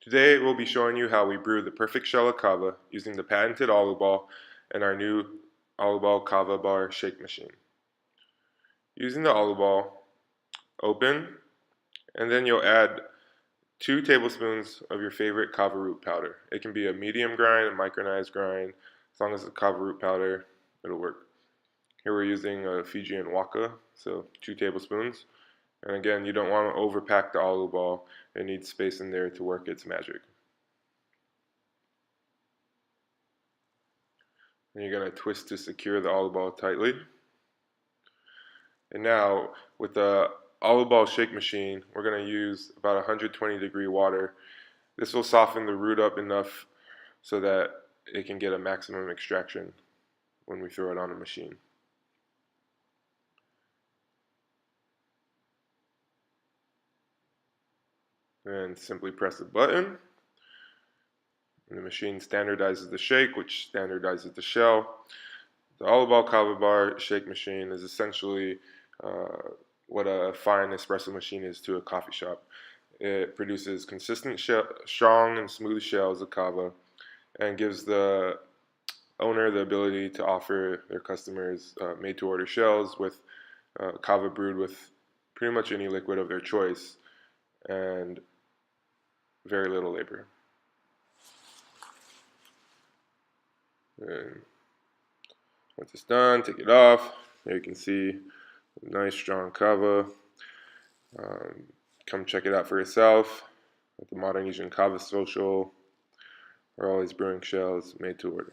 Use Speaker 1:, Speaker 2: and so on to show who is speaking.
Speaker 1: Today we'll be showing you how we brew the perfect shell of kava using the patented AluBall and our new AluBall Kava Bar shake machine. Using the AluBall, open, and then you'll add 2 tablespoons of your favorite kava root powder. It can be a medium grind, a micronized grind. As long as it's kava root powder, it'll work. Here we're using a Fijian waka, so 2 tablespoons. And again, you don't want to overpack the AluBall. It needs space in there to work its magic. And you're going to twist to secure the AluBall tightly. And now, with the AluBall shake machine, we're going to use about 120-degree water. This will soften the root up enough so that it can get a maximum extraction when we throw it on the machine. And simply press the button, and the machine standardizes the shake, which standardizes the shell. The AluBall Kava Bar shake machine is essentially what a fine espresso machine is to a coffee shop. It produces consistent, strong and smooth shells of kava and gives the owner the ability to offer their customers made-to-order shells with kava brewed with pretty much any liquid of their choice and very little labor. And once it's done, take it off. There you can see nice strong kava. Come check it out for yourself at the Modernesian Kava Social. We're always brewing shells made to order.